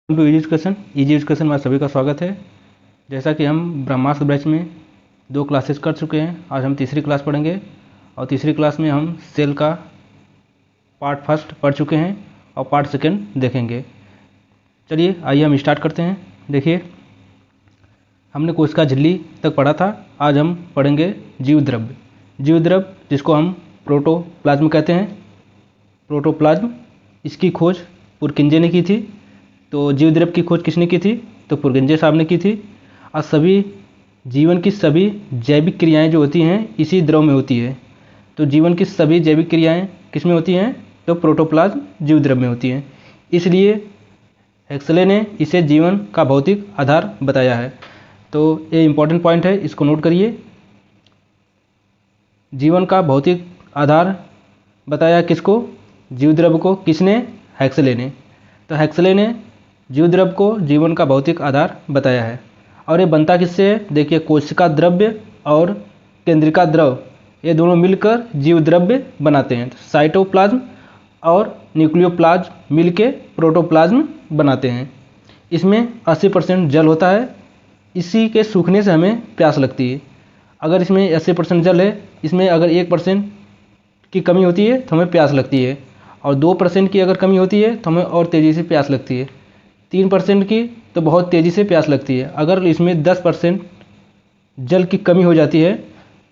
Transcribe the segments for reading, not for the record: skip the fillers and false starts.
To easy education में सभी का स्वागत है। जैसा कि हम ब्रह्मास्त्र बैच में 2 क्लासेस कर चुके हैं, आज हम तीसरी क्लास पढ़ेंगे और तीसरी क्लास में हम सेल का पार्ट फर्स्ट पढ़ चुके हैं और पार्ट सेकंड देखेंगे। चलिए आइए हम स्टार्ट करते हैं। देखिए, हमने कोशिका झिल्ली तक पढ़ा था, आज हम पढ़ेंगे जीव द्रव्य। जीव द्रव्य जिसको हम प्रोटोप्लाज्म कहते हैं। प्रोटोप्लाज्म, इसकी खोज पुरकिंजे ने की थी। तो जीव द्रव्य की खोज किसने की थी? तो पुरकिंजे साहब ने की थी। और सभी जीवन की सभी जैविक क्रियाएं जो होती हैं इसी द्रव में होती है। तो जीवन की सभी जैविक क्रियाएं किस में होती हैं? तो प्रोटोप्लाज्म जीव द्रव्य में होती हैं। इसलिए हेक्सले ने इसे जीवन का भौतिक आधार बताया है। तो ये इम्पोर्टेंट पॉइंट है, इसको नोट करिए। जीवन का भौतिक आधार बताया किसको? जीव द्रव्य को। किसने? हेक्सले ने। तो हेक्सले ने जीव द्रव्य को जीवन का भौतिक आधार बताया है। और ये बनता किससे है? देखिए, कोशिका द्रव्य और केंद्रिका द्रव ये दोनों मिलकर जीव द्रव्य बनाते हैं। साइटोप्लाज्म और न्यूक्लियोप्लाज्म मिलके प्रोटोप्लाज्म बनाते हैं। इसमें 80% जल होता है। इसी के सूखने से हमें प्यास लगती है। अगर इसमें 80% जल है, इसमें अगर 1% की कमी होती है तो हमें प्यास लगती है, और 2% की अगर कमी होती है तो हमें और तेज़ी से प्यास लगती है। 3% की तो बहुत तेज़ी से प्यास लगती है। अगर इसमें 10% जल की कमी हो जाती है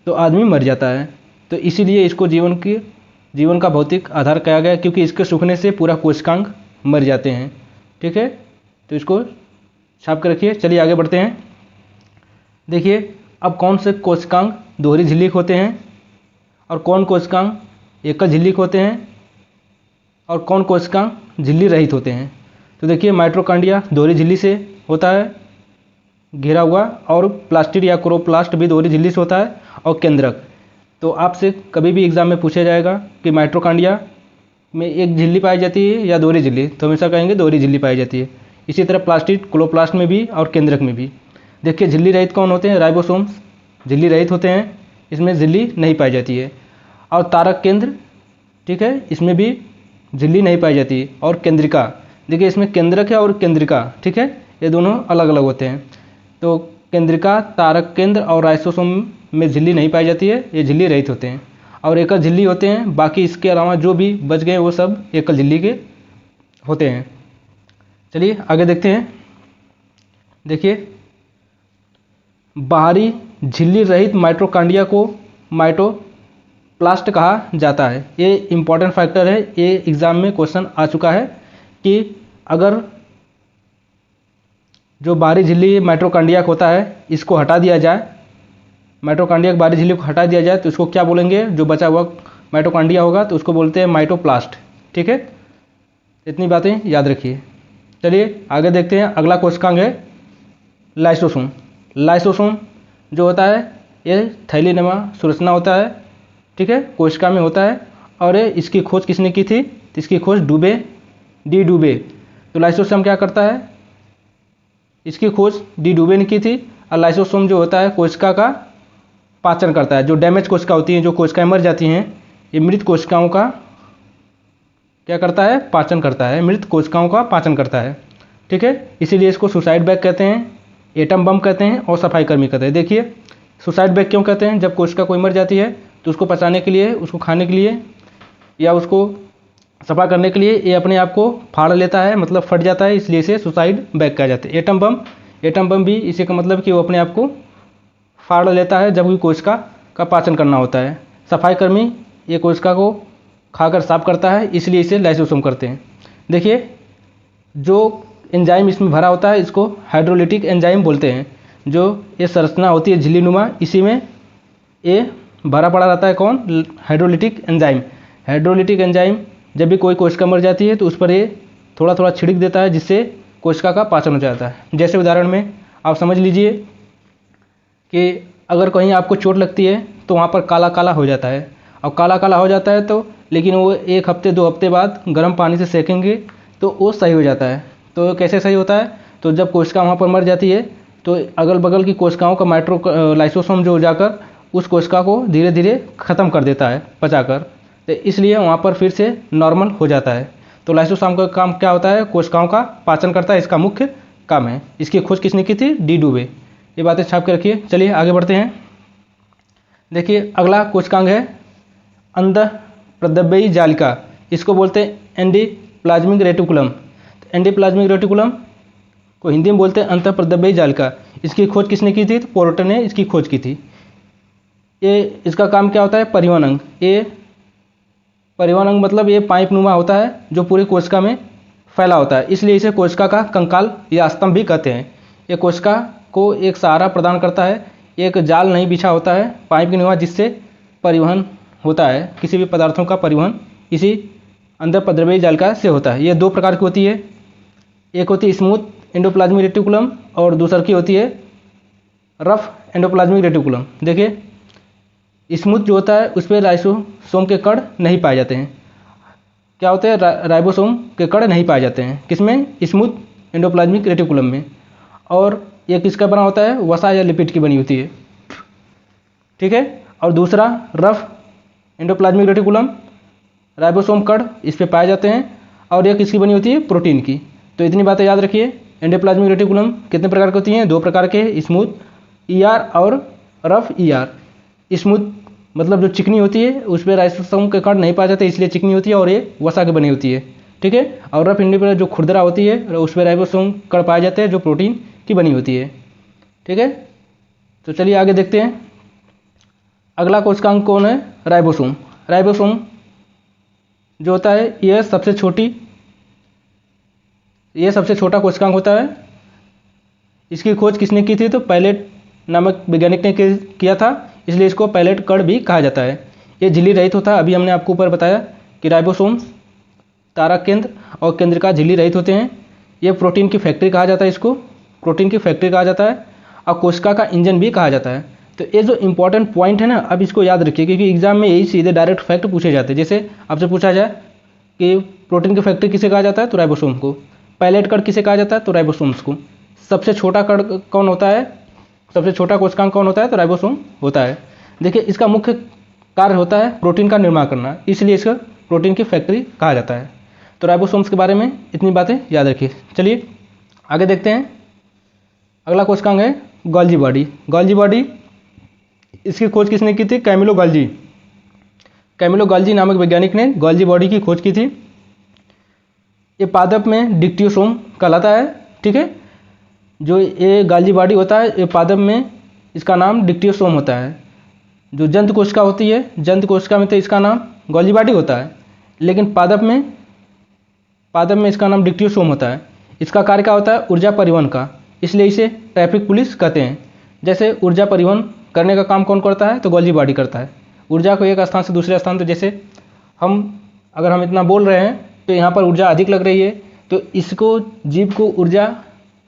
तो आदमी मर जाता है। तो इसीलिए इसको जीवन का भौतिक आधार कहा गया, क्योंकि इसके सूखने से पूरा कोशिकांग मर जाते हैं। ठीक है, तो इसको छाप कर रखिए। चलिए आगे बढ़ते हैं। देखिए, अब कौन से कोशिकांग दोहरी झिल्ली होते हैं और कौन कोशिकांग एकल झिल्ली होते हैं और कौन कोशिकांग झिल्ली रहित होते हैं। तो देखिए, माइटोकॉन्ड्रिया दोहरी झिल्ली से होता है घिरा हुआ, और प्लास्टिड या क्लोरोप्लास्ट भी दोहरी झिल्ली से होता है, और केंद्रक। तो आपसे कभी भी एग्जाम में पूछा जाएगा कि माइटोकॉन्ड्रिया में एक झिल्ली पाई जाती है या दोहरी झिल्ली, तो हमेशा कहेंगे दोहरी झिल्ली पाई जाती है। इसी तरह प्लास्टिड क्लोरोप्लास्ट में भी और केंद्रक में भी। देखिए, झिल्ली रहित कौन होते हैं? राइबोसोम्स झिल्ली रहित होते हैं, इसमें झिल्ली नहीं पाई जाती है। और तारक केंद्र, ठीक है, इसमें भी झिल्ली नहीं पाई जाती। और केंद्रिका, देखिए इसमें केंद्रक है और केंद्रिका, ठीक है, ये दोनों अलग अलग होते हैं। तो केंद्रिका, तारक केंद्र और राइबोसोम में झिल्ली नहीं पाई जाती है, ये झिल्ली रहित होते हैं और एकल झिल्ली होते हैं। बाकी इसके अलावा जो भी बच गए वो सब एकल झिल्ली के होते हैं। चलिए आगे देखते हैं। देखिए, बाहरी झिल्ली रहित माइटोकॉन्ड्रिया को माइटोप्लास्ट कहा जाता है। ये इंपॉर्टेंट फैक्टर है, ये एग्जाम में क्वेश्चन आ चुका है कि अगर जो बाहरी झिल्ली माइटोकॉन्ड्रिया होता है इसको हटा दिया जाए, माइटोकॉन्ड्रिया की बाहरी झिल्ली को हटा दिया जाए तो इसको क्या बोलेंगे? जो बचा हुआ माइटोकॉन्ड्रिया होगा तो उसको बोलते हैं माइटोप्लास्ट। ठीक है, इतनी बातें याद रखिए। चलिए आगे देखते हैं। अगला कोशिकांग है लाइसोसोम। लाइसोसोम जो होता है ये थैलीनुमा संरचना होता है, ठीक है, कोशिका में होता है। और इसकी खोज किसने की थी? इसकी खोज डी डुबे। तो लाइसोसोम क्या करता है? इसकी खोज डी डुबे ने की थी। और लाइसोसोम जो होता है कोशिका का पाचन करता है। जो डैमेज कोशिका होती हैं, जो कोशिकाएं मर जाती हैं, ये मृत कोशिकाओं का क्या करता है? पाचन करता है, मृत कोशिकाओं का पाचन करता है। ठीक है, इसीलिए इसको सुसाइड बैग कहते हैं, एटम बम कहते हैं और सफाई कर्मी कहते हैं। देखिए, सुसाइड बैग क्यों कहते हैं? जब कोशिका कोई मर जाती है तो उसको पचाने के लिए, उसको खाने के लिए या उसको सफा करने के लिए ये अपने आप को फाड़ लेता है, मतलब फट जाता है, इसलिए इसे सुसाइड बैग कहा जाता है। एटम बम भी इसी का मतलब कि वो अपने आप को फाड़ लेता है जब भी कोशिका का पाचन करना होता है। सफाई कर्मी ये कोशिका को खाकर साफ करता है, इसलिए इसे लाइसोसोम करते हैं। देखिए, जो एंजाइम इसमें भरा होता है इसको हाइड्रोलिटिक एंजाइम बोलते हैं। जो ये संरचना होती है झिल्लीनुमा, इसी में ये भरा पड़ा रहता है। कौन? Hydrolytic enzyme. हाइड्रोलिटिक एंजाइम जब भी कोई कोशिका मर जाती है तो उस पर ये थोड़ा थोड़ा छिड़क देता है, जिससे कोशिका का पाचन हो जाता है। जैसे उदाहरण में आप समझ लीजिए कि अगर कहीं आपको चोट लगती है तो वहाँ पर काला काला हो जाता है। और काला काला हो जाता है तो लेकिन वो 1 हफ्ते 2 हफ्ते बाद गर्म पानी से सेकेंगे तो वो सही हो जाता है। तो कैसे सही होता है? तो जब कोशिका वहाँ पर मर जाती है तो अगल बगल की कोशिकाओं का लाइसोसोम जो जाकर उस कोशिका को धीरे धीरे ख़त्म कर देता है पचाकर, तो इसलिए वहाँ पर फिर से नॉर्मल हो जाता है। तो लाइसोसोम का काम क्या होता है, कोशिकाओं का पाचन करता है, इसका मुख्य काम है। इसकी खोज किसने की थी, डी डुबे। ये बातें छाप के रखिए। चलिए आगे बढ़ते हैं। देखिए अगला कोशिकांग है अंतःप्रद्रव्यी जालिका, इसको बोलते हैं एंडोप्लाज्मिक रेटिकुलम। एंडोप्लाज्मिक रेटिकुलम को हिंदी में बोलते हैं अंतःप्रद्रव्यी जालिका। इसकी खोज किसने की थी, तो पोर्टर ने इसकी खोज की थी। ये इसका काम क्या होता है, परिवहन अंग। ये परिवहन अंग मतलब ये पाइप नुमा होता है जो पूरी कोशिका में फैला होता है, इसलिए इसे कोशिका का कंकाल या स्तंभ भी कहते हैं। ये कोशिका को एक सहारा प्रदान करता है, एक जाल नहीं बिछा होता है पाइप के नुमा, जिससे परिवहन होता है, किसी भी पदार्थों का परिवहन इसी अंतःप्रद्रव्यी जालिका से होता है। ये दो प्रकार की होती है, एक होती है स्मूथ एंडोप्लाज्मिक रेटिकुलम और दूसरी की होती है रफ एंडोप्लाज्मिक रेटिकुलम। देखिए स्मूथ जो होता है उस पर राइबोसोम के कण नहीं पाए जाते हैं। क्या होते हैं, राइबोसोम के कण नहीं पाए जाते हैं किसमें, स्मूथ एंडोप्लाज्मिक रेटिकुलम में। और ये किसका बना होता है, वसा या लिपिड की बनी होती है, ठीक है। और दूसरा रफ एंडोप्लाज्मिक रेटिकुलम, राइबोसोम कण इस पे पाए जाते हैं, और यह किसकी बनी होती है, प्रोटीन की। तो इतनी बातें याद रखिए। एंडोप्लाज्मिक रेटिकुलम कितने प्रकार की होती हैं, दो प्रकार के, स्मूथ ईआर और रफ ईआर। स्मूथ मतलब जो चिकनी होती है उस पर राइबोसोम के कण नहीं पाए जाते, इसलिए चिकनी होती है और ये वसा की बनी होती है, ठीक है। और रफ एंडोप्लाज्मिक जो खुरदरा होती है उस पर राइबोसोम कण पाए जाते हैं जो प्रोटीन की बनी होती है, ठीक है। तो चलिए आगे देखते हैं। अगला कोशिकांग कौन है, राइबोसोम। राइबोसोम जो होता है यह सबसे छोटा कोशिकांग होता है। इसकी खोज किसने की थी, तो पैलेट नामक वैज्ञानिक ने किया था, इसलिए इसको पैलेट कण भी कहा जाता है। ये झिल्ली रहित होता है। अभी हमने आपको ऊपर बताया कि राइबोसोम तारक केंद्र और केंद्रिका झिल्ली रहित होते हैं। ये प्रोटीन की फैक्ट्री कहा जाता है, इसको प्रोटीन की फैक्ट्री कहा जाता है, और कोशिका का इंजन भी कहा जाता है। तो ये जो इंपॉर्टेंट पॉइंट है ना, अब इसको याद रखिए, क्योंकि एग्जाम में यही सीधे डायरेक्ट फैक्ट पूछे जाते हैं। जैसे आपसे पूछा जाए कि प्रोटीन की फैक्ट्री किसे कहा जाता है, तो राइबोसोम को। पैलेट कण किसे कहा जाता है, तो राइबोसोम्स को। सबसे छोटा कण कौन होता है, सबसे छोटा कोशिकांग कौन होता है, तो राइबोसोम होता है। देखिए इसका मुख्य कार्य होता है प्रोटीन का निर्माण करना, इसलिए इसका प्रोटीन की फैक्ट्री कहा जाता है। तो राइबोसोम्स के बारे में इतनी बातें याद रखिए। चलिए आगे देखते हैं। अगला कोशिकांग है गोल्जी बॉडी। गोल्जी बॉडी, इसकी खोज किसने की थी, कैमिलो गोल्जी। कैमिलो गोल्जी नामक वैज्ञानिक ने गोल्जी बॉडी की खोज की थी। ये पादप में डिक्टियोसोम कहलाता है, ठीक है। जो ये गोल्जी बॉडी होता है, ये पादप में इसका नाम डिक्टियोसोम होता है। जो जंतु कोशिका होती है, जंतु कोशिका में तो इसका नाम गोल्जी बॉडी होता है, लेकिन पादप में इसका नाम डिक्टियोसोम होता है। इसका कार्य क्या होता है, ऊर्जा परिवहन का, इसलिए इसे ट्रैफिक पुलिस कहते हैं। जैसे ऊर्जा परिवहन करने का काम कौन करता है, तो गोल्जी बॉडी करता है। ऊर्जा को एक स्थान से दूसरे स्थान, तो जैसे अगर हम इतना बोल रहे हैं तो यहाँ पर ऊर्जा अधिक लग रही है, तो इसको जीव को ऊर्जा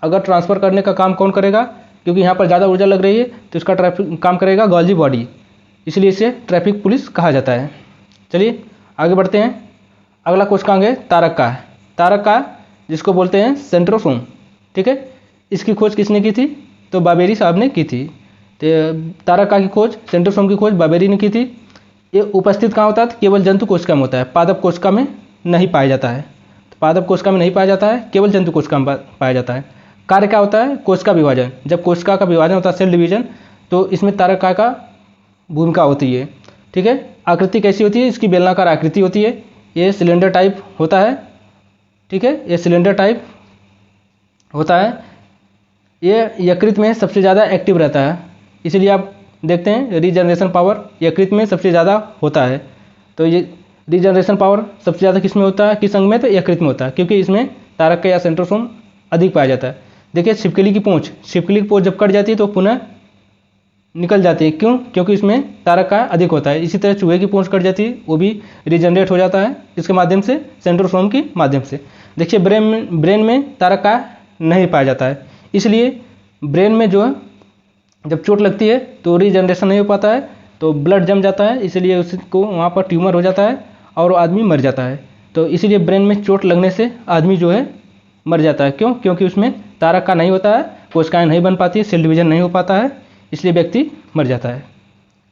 अगर ट्रांसफ़र करने का काम कौन करेगा, क्योंकि यहाँ पर ज़्यादा ऊर्जा लग रही है तो इसका ट्रैफिक काम करेगा गोल्जी बॉडी, इसलिए इसे ट्रैफिक पुलिस कहा जाता है। चलिए आगे बढ़ते हैं। अगला कोशिकांग है तारक का, जिसको बोलते हैं सेंट्रोसोम, ठीक है। इसकी खोज किसने की थी, तो बाबेरी साहब ने की थी। तो तारका की खोज, सेंट्रोसोम की खोज बाबेरी ने की थी। ये उपस्थित कहाँ होता है, केवल जंतु कोशिका में होता है, पादप कोशिका में नहीं पाया जाता है। तो पादप कोशिका में नहीं पाया जाता है, केवल जंतु कोशिका में पाया जाता है। कार्य क्या होता है, कोशिका विभाजन। जब कोशिका का विभाजन होता है, सेल डिवीजन, तो इसमें तारका का भूमिका होती है, ठीक है। आकृति कैसी होती है, इसकी बेलनाकार आकृति होती है। ये सिलेंडर टाइप होता है, ठीक है, ये सिलेंडर टाइप होता है। ये यकृत में सबसे ज़्यादा एक्टिव रहता है, इसलिए आप देखते हैं रीजनरेशन पावर यकृत में सबसे ज़्यादा होता है। तो ये रीजनरेशन पावर सबसे ज़्यादा किस में होता है, किस अंग में, तो यकृत में होता है, क्योंकि इसमें तारक या सेंट्रोसोम अधिक पाया जाता है। देखिए छिपकली की पूँछ जब कट जाती है तो पुनः निकल जाती है, क्यों, क्योंकि इसमें तारक का अधिक होता है। इसी तरह चूहे की पूँछ कट जाती है, वो भी रीजनरेट हो जाता है, इसके माध्यम से, सेंट्रोसोम के माध्यम से। देखिए ब्रेन में तारक का नहीं पाया जाता है, इसलिए ब्रेन में जो जब चोट लगती है तो रीजनरेशन नहीं हो पाता है, तो ब्लड जम जाता है, इसलिए उसको वहाँ पर ट्यूमर हो जाता है और वो आदमी मर जाता है। तो इसीलिए ब्रेन में चोट लगने से आदमी जो है मर जाता है, क्यों, क्योंकि उसमें तारक का नहीं होता है, कोशिकाएं नहीं बन पाती, सेल डिवीजन नहीं हो पाता है, इसलिए व्यक्ति मर जाता है,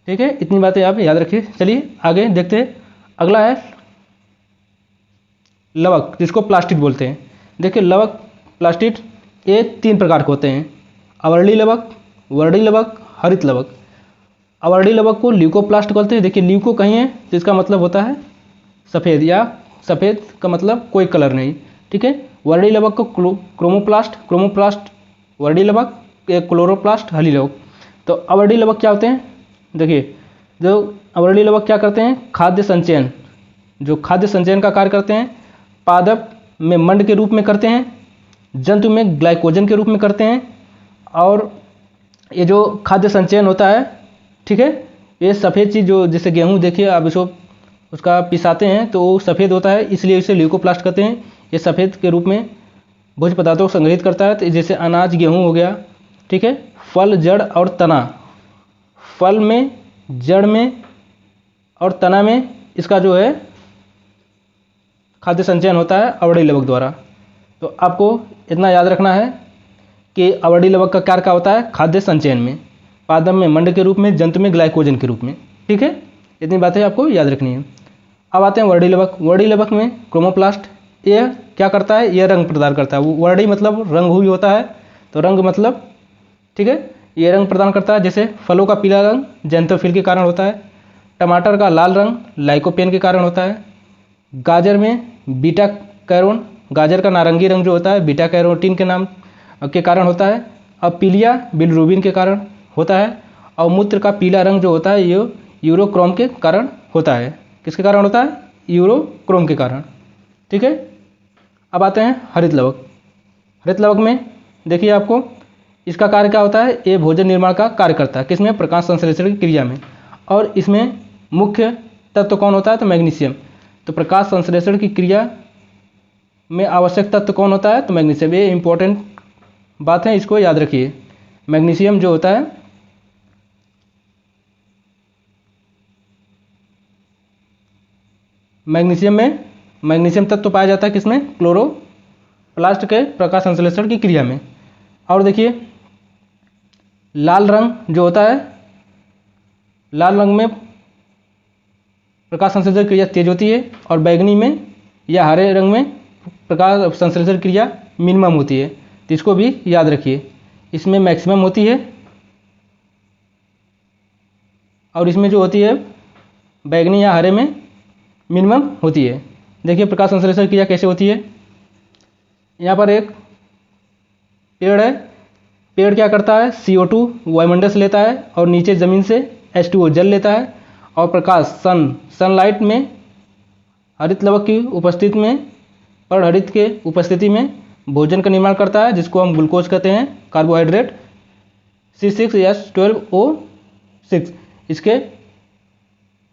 ठीक है। इतनी बातें आप याद रखिए। चलिए आगे देखते हैं। अगला है लवक जिसको प्लास्टिड बोलते हैं। देखिए लवक प्लास्टिड ये 3 प्रकार के होते हैं, अवर्णी लवक, वर्णी लवक, हरित लवक। अवर्णी लवक को ल्यूकोप्लास्ट बोलते हैं। देखिए ल्यूको कहीं है तो इसका मतलब होता है सफ़ेद, या सफ़ेद का मतलब कोई कलर नहीं, ठीक है। वर्णी लवक को क्रोमोप्लास्ट वर्णी लवक, क्लोरोप्लास्ट हली लवक। तो अवर्णी लवक क्या होते हैं? देखिए जो अवर्णी लवक क्या करते हैं, खाद्य संचयन, जो खाद्य संचयन का कार्य करते हैं, पादप में मंड के रूप में करते हैं, जंतु में ग्लाइकोजन के रूप में करते हैं। और ये जो खाद्य संचयन होता है, ठीक है, ये सफ़ेद चीज़ जो जैसे गेहूँ देखिए आप इसको उसका पिसाते हैं तो वो सफ़ेद होता है, इसलिए इसे ल्यूकोप्लास्ट कहते हैं। ये सफ़ेद के रूप में भोज्य पदार्थों को संग्रहित करता है। तो जैसे अनाज गेहूँ हो गया, ठीक है। फल, जड़ और तना, फल में, जड़ में और तना में इसका जो है खाद्य संचयन होता है अवर्णी लवक द्वारा। तो आपको इतना याद रखना है कि अवर्णी लवक का कार्य क्या होता है, खाद्य संचयन में, पादप में मंड के रूप में, जंतु में ग्लाइकोजन के रूप में, ठीक है। इतनी बातें आपको याद रखनी है। अब आते हैं वर्णी लवक। वर्णी लवक में क्रोमोप्लास्ट ये क्या करता है, ये रंग प्रदान करता है। वो वर्णी मतलब रंग हुई होता है, तो रंग मतलब, ठीक है, ये रंग प्रदान करता है। जैसे फलों का पीला रंग जेंथोफिल के कारण होता है, टमाटर का लाल रंग लाइकोपेन के कारण होता है, गाजर में बीटा कैरोन, गाजर का नारंगी रंग जो होता है बीटा कैरोटीन के नाम के कारण होता है। अब पीलिया बिलरुबिन के कारण होता है। और मूत्र का पीला रंग जो होता है ये यूरोक्रोम के कारण होता है। किसके कारण होता है? यूरोक्रोम के कारण, ठीक है। अब आते हैं हरित लवक। हरित लवक में देखिए आपको इसका कार्य क्या होता है, ये भोजन निर्माण का कार्य करता है। किसमें? प्रकाश संश्लेषण की क्रिया में। और इसमें मुख्य तत्व कौन होता है? तो मैग्नीशियम। तो प्रकाश संश्लेषण की क्रिया में आवश्यक तत्व कौन होता है? तो मैग्नीशियम। ये इंपॉर्टेंट बात है, इसको याद रखिए। मैग्नीशियम जो होता है, मैग्नीशियम में मैग्नीशियम तत्व पाया जाता है किसमें? क्लोरोप्लास्ट के प्रकाश संश्लेषण की क्रिया में। और देखिए लाल रंग जो होता है, लाल रंग में प्रकाश संश्लेषण क्रिया तेज होती है, और बैगनी में या हरे रंग में प्रकाश संश्लेषण क्रिया मिनिमम होती है। तो इसको भी याद रखिए, इसमें मैक्सिमम होती है और इसमें जो होती है बैगनी या हरे में मिनिमम होती है। देखिए प्रकाश संश्लेषण क्रिया कैसे होती है। यहाँ पर एक पेड़ है, पेड़ क्या करता है, CO2 वायुमंडल से लेता है और नीचे ज़मीन से H2O जल लेता है, और प्रकाश सनलाइट में हरित लवक की उपस्थिति में, पर्णहरित के उपस्थिति में भोजन का निर्माण करता है, जिसको हम ग्लूकोज कहते हैं, कार्बोहाइड्रेट C6H12O6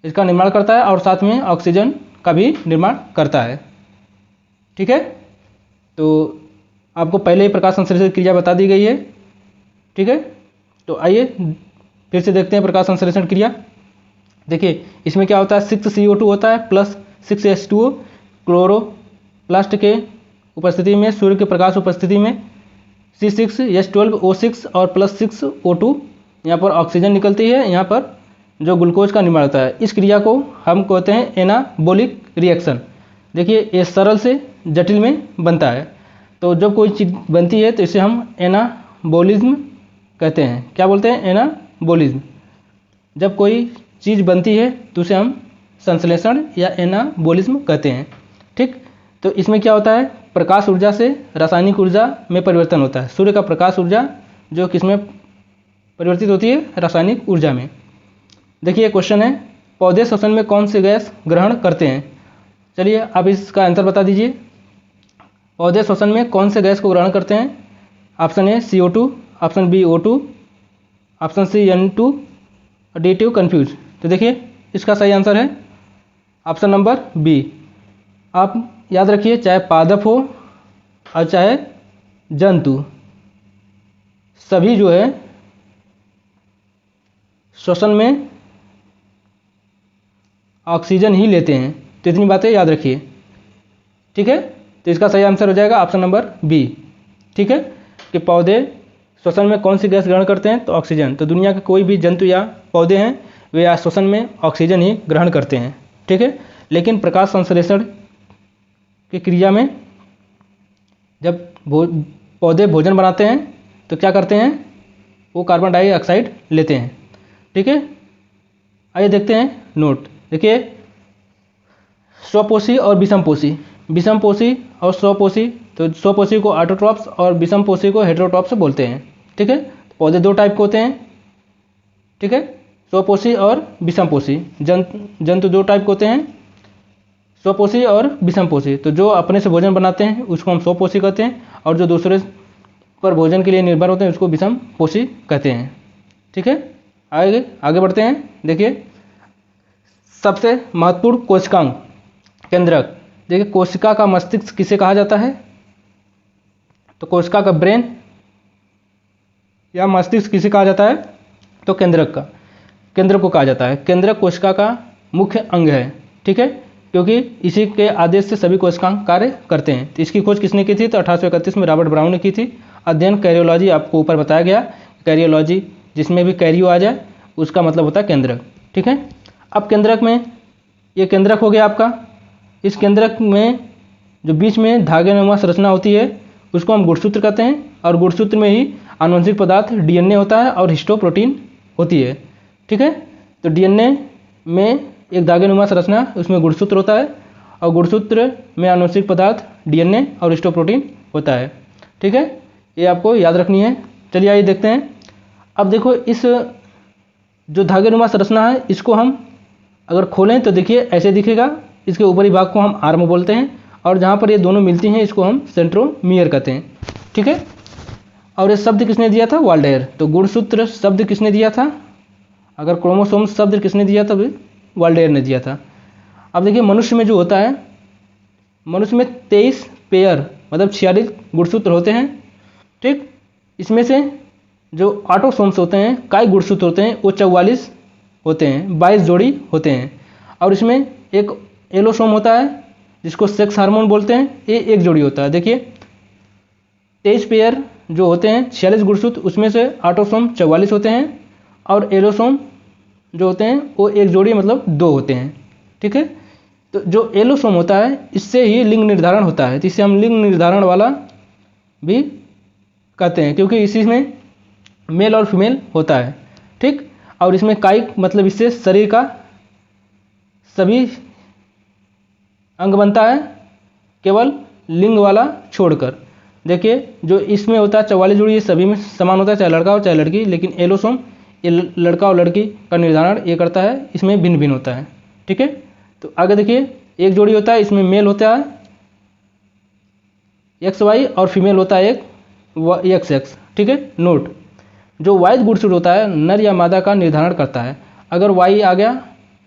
इसका निर्माण करता है, और साथ में ऑक्सीजन का भी निर्माण करता है, ठीक है। तो आपको पहले ही प्रकाश संश्लेषण क्रिया बता दी गई है, ठीक है। तो आइए फिर से देखते हैं प्रकाश संश्लेषण क्रिया। देखिए इसमें क्या होता है, 6CO2 होता है प्लस 6H2O, क्लोरोप्लास्ट के उपस्थिति में, सूर्य के प्रकाश उपस्थिति में C6H12O6 और प्लस 6O2, यहाँ पर ऑक्सीजन निकलती है, यहाँ पर जो ग्लूकोज का निर्माण होता है। इस क्रिया को हम कहते हैं एनाबोलिक रिएक्शन। देखिए ये सरल से जटिल में बनता है। तो जब कोई चीज़ बनती है तो इसे हम एनाबोलिज्म कहते हैं। क्या बोलते हैं? एनाबोलिज्म। जब कोई चीज़ बनती है तो उसे हम संश्लेषण या एनाबोलिज्म कहते हैं, ठीक। तो इसमें क्या होता है, प्रकाश ऊर्जा से रासायनिक ऊर्जा में परिवर्तन होता है। सूर्य का प्रकाश ऊर्जा जो किसमें परिवर्तित होती है? रासायनिक ऊर्जा में। देखिए क्वेश्चन है, पौधे श्वसन में कौन सी गैस ग्रहण करते हैं? चलिए आप इसका आंसर बता दीजिए। पौधे श्वसन में कौन से गैस को ग्रहण करते हैं? Option A CO2, option B O2, option C N2, D2 confuse. तो देखिए इसका सही आंसर है ऑप्शन नंबर बी। आप याद रखिए, चाहे पादप हो और चाहे जंतु, सभी जो है श्वसन में ऑक्सीजन ही लेते हैं। तो इतनी बातें याद रखिए, ठीक है। तो इसका सही आंसर हो जाएगा ऑप्शन नंबर बी, ठीक है, कि पौधे श्वसन में कौन सी गैस ग्रहण करते हैं? तो ऑक्सीजन। तो दुनिया के कोई भी जंतु या पौधे हैं वे या श्वसन में ऑक्सीजन ही ग्रहण करते हैं, ठीक है। लेकिन प्रकाश संश्लेषण की क्रिया में जब पौधे भोजन बनाते हैं तो क्या करते हैं, वो कार्बन डाइऑक्साइड लेते हैं। ठीक है, आइए देखते हैं नोट। देखिए, स्वपोषी और विषमपोषी, विषमपोषी और स्वपोषी, तो स्वपोषी को ऑटोट्रॉप्स और विषमपोषी को हेटेरोट्रॉप्स बोलते हैं। ठीक है, पौधे दो टाइप के होते हैं। ठीक है, स्वपोषी और विषमपोषी। जंतु दो टाइप के होते हैं, स्वपोषी और विषमपोषी। तो जो अपने से भोजन बनाते हैं उसको हम स्वपोषी कहते हैं, और जो दूसरे पर भोजन के लिए निर्भर होते हैं उसको विषमपोषी कहते हैं। ठीक है, आगे बढ़ते हैं। देखिए, सबसे महत्वपूर्ण कोशिकांग केंद्रक। देखिए, कोशिका का मस्तिष्क किसे कहा जाता है, तो कोशिका का ब्रेन या मस्तिष्क किसे कहा जाता है, तो केंद्रक को कहा जाता है। केंद्रक कोशिका का मुख्य अंग है। ठीक है, क्योंकि इसी के आदेश से सभी कोशिकांग कार्य करते हैं। तो इसकी खोज किसने की थी, तो 1831 में रॉबर्ट ब्राउन ने की थी। अध्ययन कैरियोलॉजी, आपको ऊपर बताया गया। कैरियोलॉजी जिसमें भी कैरियो आ जाए उसका मतलब होता है केंद्रक। ठीक है, अब केंद्रक में, ये केंद्रक हो गया आपका। इस केंद्रक में जो बीच में धागेनुमा संरचना होती है उसको हम गुणसूत्र कहते हैं, और गुणसूत्र में ही आनुवंशिक पदार्थ डीएनए होता है और हिस्टोप्रोटीन होती है। ठीक है, तो डीएनए में एक धागेनुमा संरचना, उसमें गुणसूत्र होता है, और गुणसूत्र में आनुवंशिक पदार्थ डीएनए और हिस्टोप्रोटीन होता है। ठीक है, ये आपको याद रखनी है। चलिए आइए देखते हैं। अब देखो, इस जो धागेनुमा संरचना है इसको हम अगर खोलें तो देखिए ऐसे दिखेगा। इसके ऊपरी भाग को हम आर्म बोलते हैं, और जहाँ पर ये दोनों मिलती हैं इसको हम सेंट्रोमियर कहते हैं। ठीक है, और ये शब्द किसने दिया था, वाल्डेयर। तो गुणसूत्र शब्द किसने दिया था, अगर क्रोमोसोम शब्द किसने दिया था, वाल्डेयर ने दिया था। अब देखिए, मनुष्य में जो होता है, मनुष्य में 23 पेयर मतलब 46 गुणसूत्र होते हैं। ठीक, इसमें से जो ऑटोसोम्स होते हैं, काय गुणसूत्र होते हैं, वो 44 होते हैं, 22 जोड़ी होते हैं। और इसमें एक एलोसोम होता है जिसको सेक्स हार्मोन बोलते हैं, ये एक जोड़ी होता है। देखिए, 23 पेयर जो होते हैं, 46 गुणसूत्र, उसमें से ऑटोसोम 44 होते हैं, और एलोसोम जो होते हैं वो एक जोड़ी मतलब 2 होते हैं। ठीक है, तो जो एलोसोम होता है इससे ही लिंग निर्धारण होता है, तो इसे हम लिंग निर्धारण वाला भी कहते हैं, क्योंकि इसी में मेल और फीमेल होता है। ठीक, और इसमें कायिक मतलब इससे शरीर का सभी अंग बनता है, केवल लिंग वाला छोड़कर। देखिए, जो इसमें होता है 44 जोड़ी, ये सभी में समान होता है, चाहे लड़का हो चाहे लड़की, लेकिन एलोसोम ये लड़का और लड़की का निर्धारण ये करता है, इसमें भिन्न भिन्न होता है। ठीक है, तो आगे देखिए, एक जोड़ी होता है, इसमें मेल होता है XY और फीमेल होता है एक XX। ठीक है, नोट, जो वाइज गुणसूत्र होता है नर या मादा का निर्धारण करता है। अगर Y आ गया,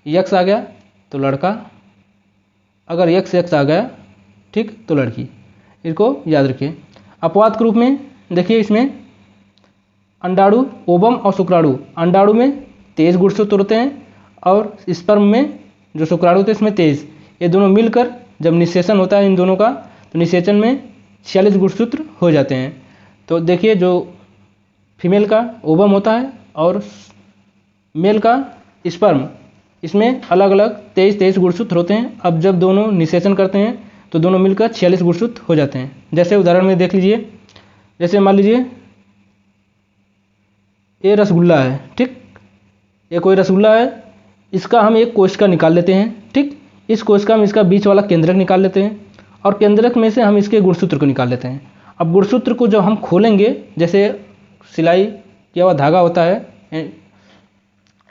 X आ गया तो लड़का, अगर XX आ गया ठीक तो लड़की। इसको याद रखिए। अपवाद के रूप में देखिए, इसमें अंडाणु, ओवम और शुक्राणु। अंडाणु में 23 गुणसूत्र होते हैं, और स्पर्म में जो शुक्राणु होते हैं इसमें 23। ये दोनों मिलकर जब निषेचन होता है इन दोनों का, तो निषेचन में 46 गुणसूत्र हो जाते हैं। तो देखिए, जो फीमेल का ओवम होता है और मेल का स्पर्म, इसमें अलग अलग 23 गुणसूत्र होते हैं। अब जब दोनों निषेचन करते हैं तो दोनों मिलकर 46 गुणसूत्र हो जाते हैं। जैसे उदाहरण में देख लीजिए, जैसे मान लीजिए ये रसगुल्ला है। ठीक, ये कोई रसगुल्ला है, इसका हम एक कोशिका निकाल लेते हैं। ठीक, इस कोशिका में इसका बीच वाला केंद्रक निकाल लेते हैं, और केंद्रक में से हम इसके गुणसूत्र को निकाल लेते हैं। अब गुणसूत्र को जब हम खोलेंगे, जैसे सिलाई किया हुआ धागा होता है,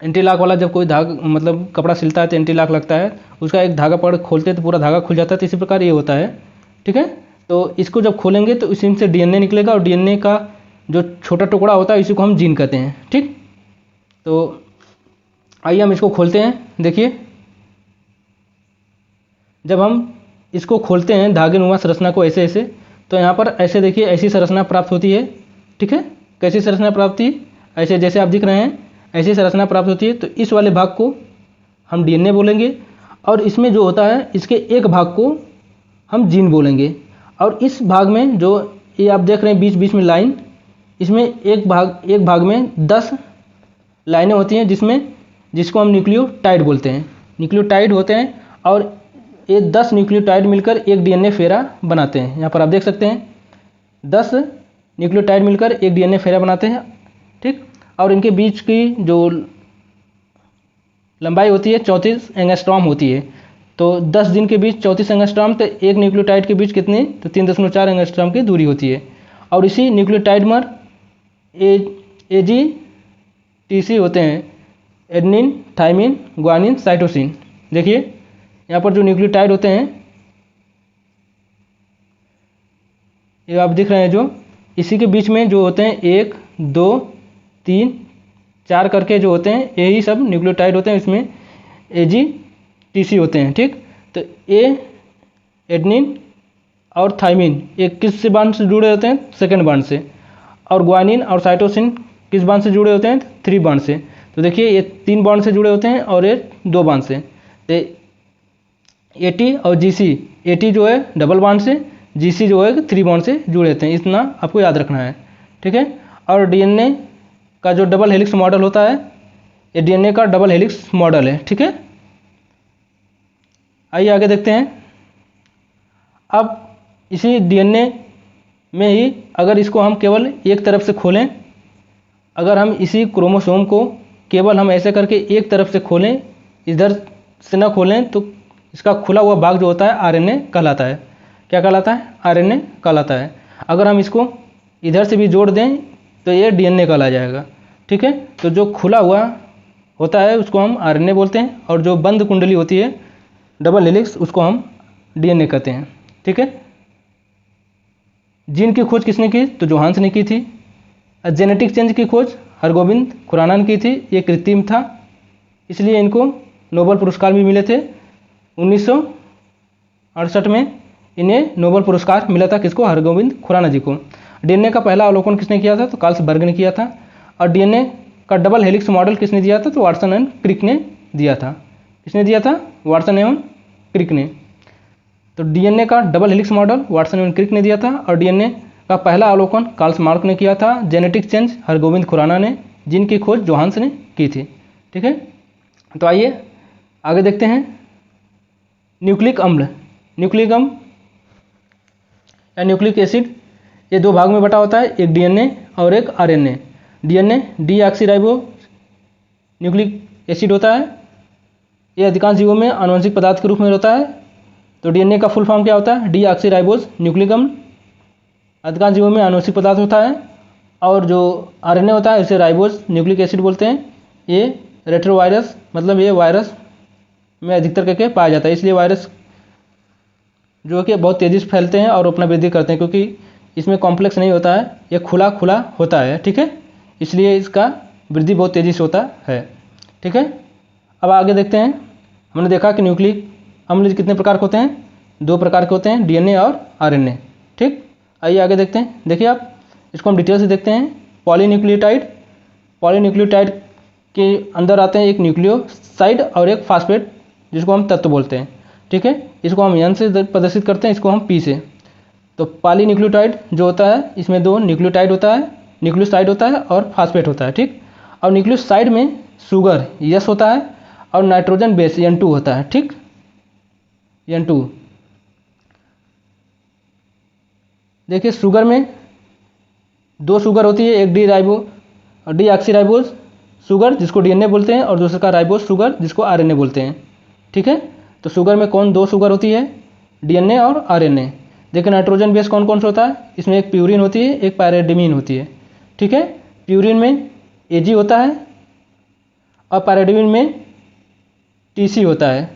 एंटीलॉक वाला, जब कोई धागा मतलब कपड़ा सिलता है तो एंटीलॉक लगता है, उसका एक धागा पकड़ खोलते हैं तो पूरा धागा खुल जाता है। तो इसी प्रकार ये होता है। ठीक है, तो इसको जब खोलेंगे तो इसी से DNA निकलेगा, और DNA का जो छोटा टुकड़ा होता है इसी को हम जीन कहते हैं। ठीक, तो आइए हम इसको खोलते हैं। देखिए, जब हम इसको खोलते हैं धागेनुमा संरचना को ऐसे ऐसे, तो यहाँ पर ऐसे देखिए ऐसी संरचना प्राप्त होती है। ठीक है, कैसी संरचना प्राप्त हुई, ऐसे जैसे आप दिख रहे हैं ऐसी संरचना प्राप्त होती है। तो इस वाले भाग को हम DNA बोलेंगे, और इसमें जो होता है इसके एक भाग को हम जीन बोलेंगे। और इस भाग में जो ये आप देख रहे हैं बीच बीच में लाइन, इसमें एक भाग में 10 लाइनें होती हैं, जिसको हम न्यूक्लियोटाइड बोलते हैं। न्यूक्लियोटाइड होते हैं, और ये 10 न्यूक्लियोटाइड मिलकर एक डीएनए फेरा बनाते हैं। यहाँ पर आप देख सकते हैं 10 न्यूक्लियोटाइड मिलकर एक डीएनए फेरा बनाते हैं, ठीक। और इनके बीच की जो लंबाई होती है 34 एंगस्ट्रॉम होती है। तो 10 दिन के बीच 34 एंगस्ट्रॉम, तो एक न्यूक्लियोटाइड के बीच कितनी, तो 3.4 एंगस्ट्रॉम की दूरी होती है। और इसी न्यूक्लियोटाइड में AGTC होते हैं, एडेनिन, थाइमिन, ग्वानिन, साइटोसिन। देखिए यहाँ पर जो न्यूक्लियोटाइड होते हैं ये आप दिख रहे हैं, जो इसी के बीच में जो होते हैं 1 2 3 4 करके जो होते हैं, यही सब न्यूक्लियोटाइड होते हैं। इसमें AGTC होते हैं, ठीक। तो एडेनिन और थाइमिन ये किस से बांड से जुड़े होते हैं, सेकेंड बांड से। और ग्वानिन और साइटोसिन किस बांड से जुड़े होते हैं, 3 बांड से। तो देखिए ये 3 बांड से जुड़े होते हैं और ये 2 बांड से। तो AT और GC, AT जो है डबल बांड से, GC जो है 3 बांड से जुड़े होते हैं। इतना आपको याद रखना है, ठीक है। और DNA का जो डबल हेलिक्स मॉडल होता है, ये DNA का डबल हेलिक्स मॉडल है, ठीक है। आइए आगे देखते हैं। अब इसी DNA में ही अगर इसको हम केवल एक तरफ से खोलें, अगर हम इसी क्रोमोसोम को केवल हम ऐसे करके एक तरफ से खोलें, इधर से ना खोलें, तो इसका खुला हुआ भाग जो होता है RNA कहलाता है। क्या कहलाता है, RNA कहलाता है। अगर हम इसको इधर से भी जोड़ दें तो ये DNA कहला जाएगा, ठीक है। तो जो खुला हुआ होता है उसको हम RNA बोलते हैं, और जो बंद कुंडली होती है डबल हेलिक्स उसको हम DNA कहते हैं, ठीक है। जीन की खोज किसने की, तो जोहान्स ने की थी। जेनेटिक चेंज की खोज हरगोबिंद खुराना ने की थी। ये कृत्रिम था, इसलिए इनको नोबेल पुरस्कार भी मिले थे। 1968 में इन्हें नोबेल पुरस्कार मिला था, किसको, हरगोबिंद खुराना जी को। DNA का पहला अवलोकन किसने किया था, तो कार्लसबर्ग ने किया था। और DNA का डबल हेलिक्स मॉडल किसने दिया था, तो वाटसन एंड क्रिक ने दिया था। किसने दिया था, वाटसन एवं क्रिक ने। तो DNA का डबल हेलिक्स मॉडल वाटसन एवं क्रिक ने दिया था। और DNA का पहला अवलोकन कार्लसमार्क ने किया था। जेनेटिक चेंज हरगोबिंद खुराना ने, जिनकी खोज जोहान्स ने की थी, ठीक है। तो आइए आगे देखते हैं। न्यूक्लिक अम्ल, न्यूक्लिक अम्ल या न्यूक्लिक एसिड, ये 2 भाग में बटा होता है, एक DNA और एक RNA। DNA deoxyribo nucleic acid होता है। ये अधिकांश जीवों में आनुवंशिक पदार्थ के रूप में होता है। तो DNA का फुल फॉर्म क्या होता है, डीऑक्सीराइबोज न्यूक्लिक अम्ल। अधिकांश जीवों में आनुवंशिक पदार्थ होता है। और जो RNA होता है इसे राइबोज न्यूक्लिक एसिड बोलते हैं। ये रेट्रोवायरस, मतलब ये वायरस में अधिकतर करके पाया जाता है, इसलिए वायरस जो कि बहुत तेज़ी से फैलते हैं और अपना वृद्धि करते हैं, क्योंकि इसमें कॉम्प्लेक्स नहीं होता है, ये खुला खुला होता है, ठीक है। इसलिए इसका वृद्धि बहुत तेज़ी से होता है, ठीक है। अब आगे देखते हैं। हमने देखा कि न्यूक्लिक अम्ल कितने प्रकार के होते हैं, 2 प्रकार के होते हैं, DNA और RNA, ठीक। आइए आगे देखते हैं। देखिए आप इसको हम डिटेल से देखते हैं। पॉलीन्यूक्लियोटाइड, पॉलीन्यूक्लियोटाइड के अंदर आते हैं एक न्यूक्लियोसाइड और एक फास्फेट, जिसको हम तत्व बोलते हैं, ठीक है। इसको हम N से प्रदर्शित करते हैं, इसको हम P से। तो पॉलीन्यूक्लियोटाइड जो होता है इसमें 2 न्यूक्लियोटाइड होता है, न्यूक्लियोसाइड होता है और फास्फेट होता है, ठीक। और न्यूक्लियोसाइड में शुगर यस होता है और नाइट्रोजन बेस N2 होता है, ठीक, N2। देखिए शुगर में 2 शुगर होती है, एक डीऑक्सीराइबोज शुगर जिसको DNA बोलते हैं, और दूसरा का राइबोज शुगर जिसको RNA बोलते हैं, ठीक है। तो शुगर में कौन 2 शुगर होती है, DNA और RNA। देखिए नाइट्रोजन बेस कौन कौन सा होता है, इसमें एक प्यूरिन होती है, एक पैराडिमिन होती है, ठीक है। प्यूरिन में AG होता है और पैराडिमिन में TC होता है,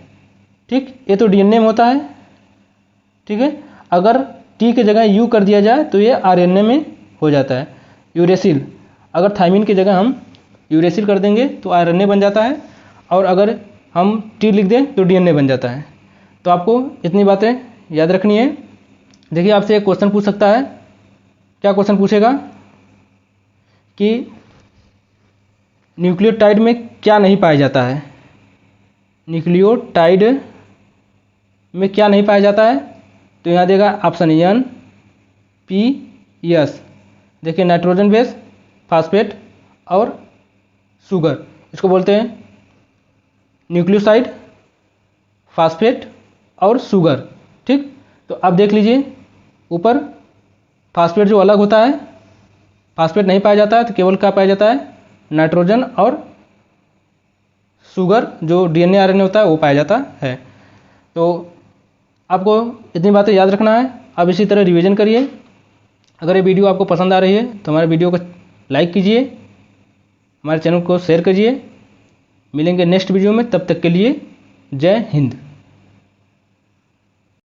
ठीक। ये तो DNA में होता है, ठीक है। अगर T की जगह U कर दिया जाए तो ये RNA में हो जाता है, यूरेसिल। अगर थाइमिन की जगह हम यूरेसिल कर देंगे तो RNA बन जाता है, और अगर हम T लिख दें तो DNA बन जाता है। तो आपको इतनी बातें याद रखनी है। देखिए आपसे एक क्वेश्चन पूछ सकता है, क्या क्वेश्चन पूछेगा कि न्यूक्लियोटाइड में क्या नहीं पाया जाता है, न्यूक्लियोटाइड में क्या नहीं पाया जाता है। तो यहाँ देगा ऑप्शन N P S। देखिए नाइट्रोजन बेस, फास्फेट और शुगर, इसको बोलते हैं न्यूक्लियोसाइड, फास्फेट और शुगर। ठीक, तो अब देख लीजिए ऊपर फास्फेट जो अलग होता है, फास्फेट नहीं पाया जाता है, तो केवल क्या पाया जाता है, नाइट्रोजन और शुगर जो डीएनए आरएनए होता है वो पाया जाता है। तो आपको इतनी बातें याद रखना है। अब इसी तरह रिवीजन करिए। अगर ये वीडियो आपको पसंद आ रही है तो हमारे वीडियो को लाइक कीजिए, हमारे चैनल को शेयर कीजिए। मिलेंगे नेक्स्ट वीडियो में, तब तक के लिए जय हिंद।